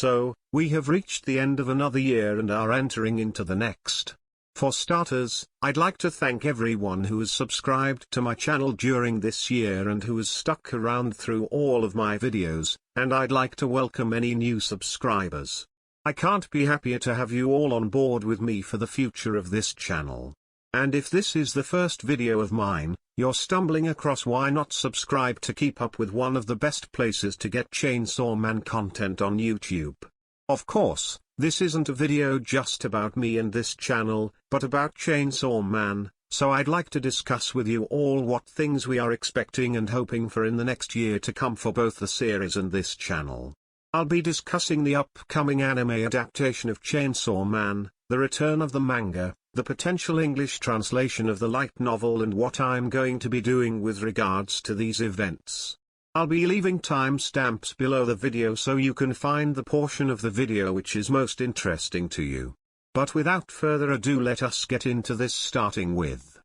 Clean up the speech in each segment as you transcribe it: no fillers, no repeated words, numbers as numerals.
So, we have reached the end of another year and are entering into the next. For starters, I'd like to thank everyone who has subscribed to my channel during this year and who has stuck around through all of my videos, and I'd like to welcome any new subscribers. I can't be happier to have you all on board with me for the future of this channel. And if this is the first video of mine you're stumbling across, why not subscribe to keep up with one of the best places to get Chainsaw Man content on YouTube. Of course, this isn't a video just about me and this channel, but about Chainsaw Man, so I'd like to discuss with you all what things we are expecting and hoping for in the next year to come for both the series and this channel. I'll be discussing the upcoming anime adaptation of Chainsaw Man, the return of the manga, the potential English translation of the light novel, and what I'm going to be doing with regards to these events. I'll be leaving timestamps below the video so you can find the portion of the video which is most interesting to you. But without further ado, let us get into this, starting with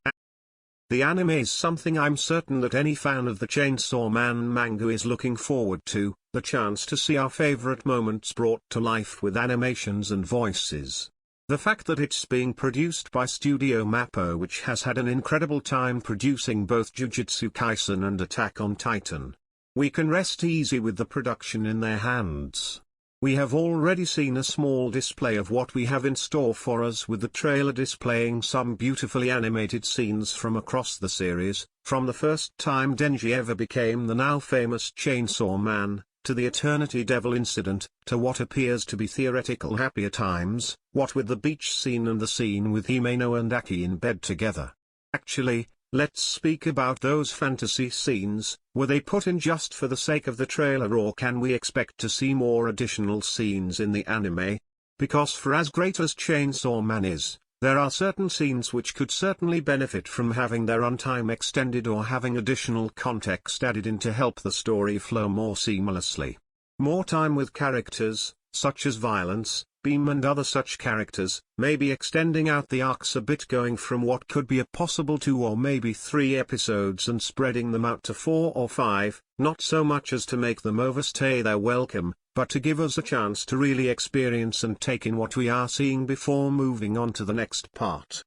the anime is something I'm certain that any fan of the Chainsaw Man manga is looking forward to, the chance to see our favorite moments brought to life with animations and voices. The fact that it's being produced by Studio Mappa, which has had an incredible time producing both Jujutsu Kaisen and Attack on Titan. We can rest easy with the production in their hands. We have already seen a small display of what we have in store for us, with the trailer displaying some beautifully animated scenes from across the series, from the first time Denji ever became the now famous Chainsaw Man, to the Eternity Devil incident, to what appears to be theoretical happier times, what with the beach scene and the scene with Himeno and Aki in bed together. Actually, let's speak about those fantasy scenes. Were they put in just for the sake of the trailer, or can we expect to see more additional scenes in the anime? Because for as great as Chainsaw Man is, there are certain scenes which could certainly benefit from having their runtime extended or having additional context added in to help the story flow more seamlessly. More time with characters, such as Violence, Beam and other such characters, maybe extending out the arcs a bit, going from what could be a possible 2 or maybe 3 episodes and spreading them out to 4 or 5, not so much as to make them overstay their welcome, but to give us a chance to really experience and take in what we are seeing before moving on to the next part.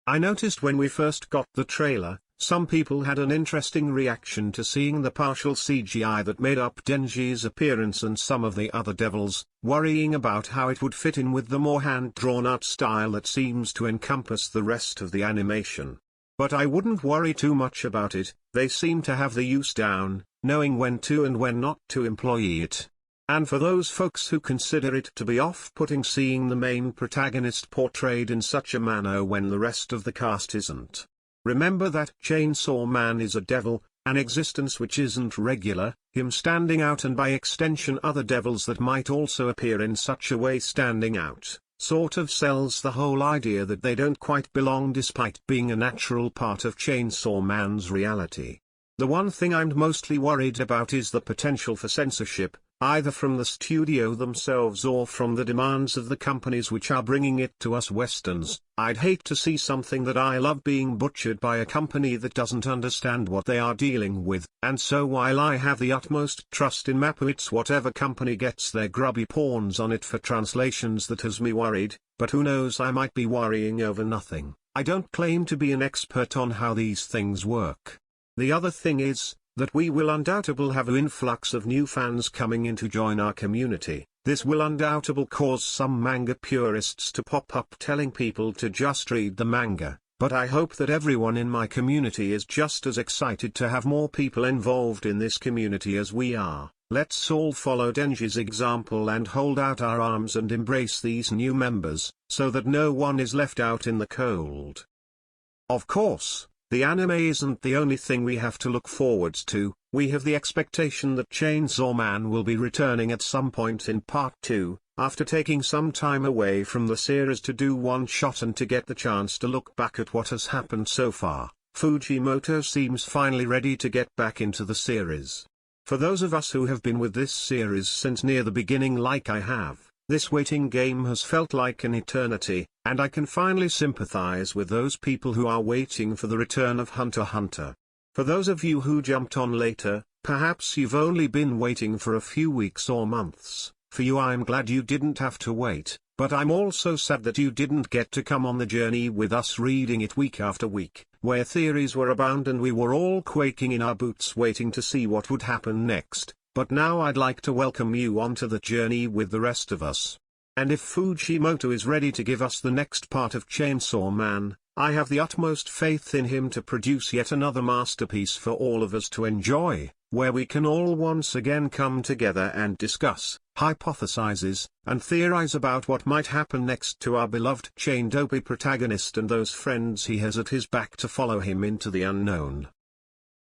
I noticed when we first got the trailer, some people had an interesting reaction to seeing the partial CGI that made up Denji's appearance and some of the other devils, worrying about how it would fit in with the more hand-drawn-out style that seems to encompass the rest of the animation. But I wouldn't worry too much about it. They seem to have the use down, knowing when to and when not to employ it. And for those folks who consider it to be off-putting seeing the main protagonist portrayed in such a manner when the rest of the cast isn't, remember that Chainsaw Man is a devil, an existence which isn't regular. Him standing out, and by extension other devils that might also appear in such a way standing out, sort of sells the whole idea that they don't quite belong despite being a natural part of Chainsaw Man's reality. The one thing I'm mostly worried about is the potential for censorship, either from the studio themselves or from the demands of the companies which are bringing it to us Westerns. I'd hate to see something that I love being butchered by a company that doesn't understand what they are dealing with, and so while I have the utmost trust in Mappa, it's whatever company gets their grubby pawns on it for translations that has me worried, but who knows, I might be worrying over nothing. I don't claim to be an expert on how these things work. The other thing is, that we will undoubtedly have an influx of new fans coming in to join our community. This will undoubtedly cause some manga purists to pop up telling people to just read the manga, but I hope that everyone in my community is just as excited to have more people involved in this community as we are. Let's all follow Denji's example and hold out our arms and embrace these new members, so that no one is left out in the cold. Of course, the anime isn't the only thing we have to look forwards to. We have the expectation that Chainsaw Man will be returning at some point in Part 2, after taking some time away from the series to do one shot and to get the chance to look back at what has happened so far. Fujimoto seems finally ready to get back into the series. For those of us who have been with this series since near the beginning like I have, this waiting game has felt like an eternity, and I can finally sympathize with those people who are waiting for the return of Hunter x Hunter. For those of you who jumped on later, perhaps you've only been waiting for a few weeks or months. For you, I'm glad you didn't have to wait, but I'm also sad that you didn't get to come on the journey with us reading it week after week, where theories were abound and we were all quaking in our boots waiting to see what would happen next. But now I'd like to welcome you onto the journey with the rest of us. And if Fujimoto is ready to give us the next part of Chainsaw Man, I have the utmost faith in him to produce yet another masterpiece for all of us to enjoy, where we can all once again come together and discuss, hypothesize, and theorize about what might happen next to our beloved chain dopey protagonist and those friends he has at his back to follow him into the unknown.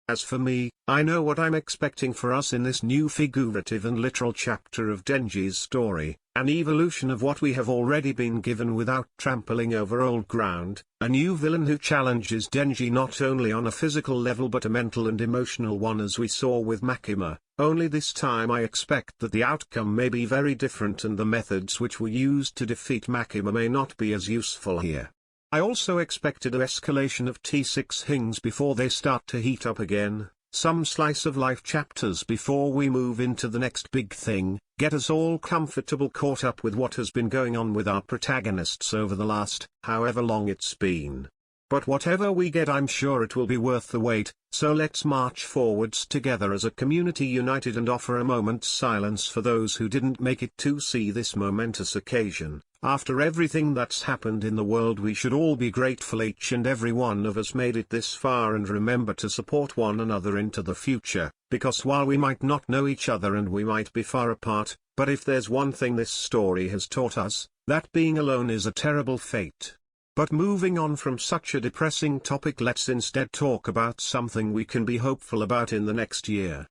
As for me, I know what I'm expecting for us in this new figurative and literal chapter of Denji's story, an evolution of what we have already been given without trampling over old ground, a new villain who challenges Denji not only on a physical level but a mental and emotional one as we saw with Makima, only this time I expect that the outcome may be very different and the methods which were used to defeat Makima may not be as useful here. I also expected an escalation of T6 things before they start to heat up again, some slice of life chapters before we move into the next big thing, get us all comfortable caught up with what has been going on with our protagonists over the last, however long it's been. But whatever we get, I'm sure it will be worth the wait, so let's march forwards together as a community united and offer a moment's silence for those who didn't make it to see this momentous occasion. After everything that's happened in the world, we should all be grateful each and every one of us made it this far and remember to support one another into the future, because while we might not know each other and we might be far apart, but if there's one thing this story has taught us, that being alone is a terrible fate. But moving on from such a depressing topic, let's instead talk about something we can be hopeful about in the next year.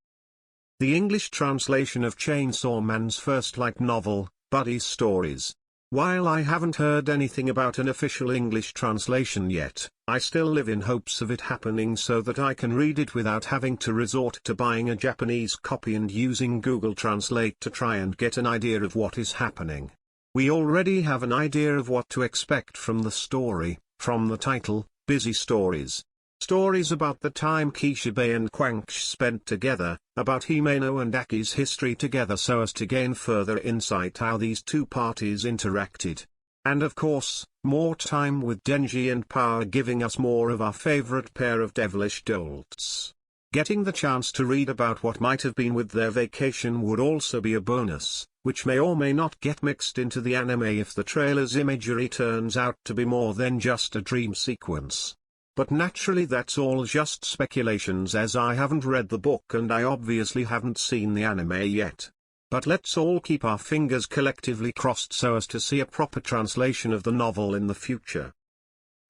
The English translation of Chainsaw Man's first light novel, Buddy's Stories. While I haven't heard anything about an official English translation yet, I still live in hopes of it happening so that I can read it without having to resort to buying a Japanese copy and using Google Translate to try and get an idea of what is happening. We already have an idea of what to expect from the story, from the title, Busy Stories. Stories about the time Kishibe and Quanch spent together, about Himeno and Aki's history together so as to gain further insight how these two parties interacted. And of course, more time with Denji and Power giving us more of our favorite pair of devilish dolts. Getting the chance to read about what might have been with their vacation would also be a bonus, which may or may not get mixed into the anime if the trailer's imagery turns out to be more than just a dream sequence. But naturally that's all just speculations as I haven't read the book and I obviously haven't seen the anime yet. But let's all keep our fingers collectively crossed so as to see a proper translation of the novel in the future.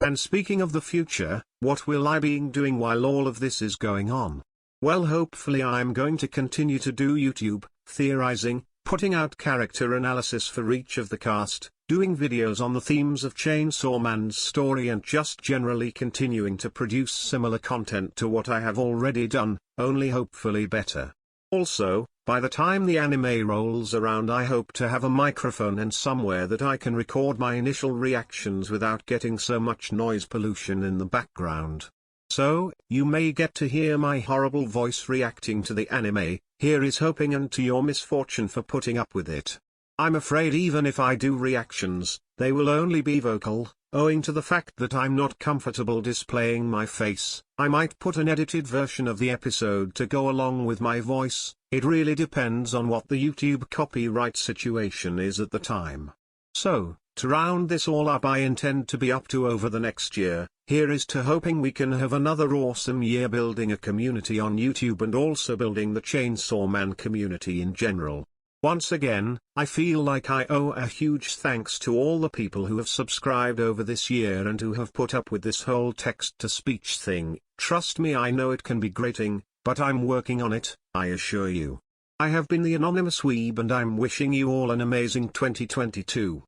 And speaking of the future, what will I be doing while all of this is going on? Well, hopefully I'm going to continue to do YouTube, theorizing, putting out character analysis for each of the cast, doing videos on the themes of Chainsaw Man's story and just generally continuing to produce similar content to what I have already done, only hopefully better. Also, by the time the anime rolls around I hope to have a microphone and somewhere that I can record my initial reactions without getting so much noise pollution in the background. So, you may get to hear my horrible voice reacting to the anime, here is hoping, and to your misfortune for putting up with it. I'm afraid even if I do reactions, they will only be vocal, owing to the fact that I'm not comfortable displaying my face. I might put an edited version of the episode to go along with my voice, it really depends on what the YouTube copyright situation is at the time. So, to round this all up, I intend to be up to over the next year. Here is to hoping we can have another awesome year building a community on YouTube and also building the Chainsaw Man community in general. Once again, I feel like I owe a huge thanks to all the people who have subscribed over this year and who have put up with this whole text-to-speech thing. Trust me, I know it can be grating, but I'm working on it, I assure you. I have been the Anonymous Weeb and I'm wishing you all an amazing 2022.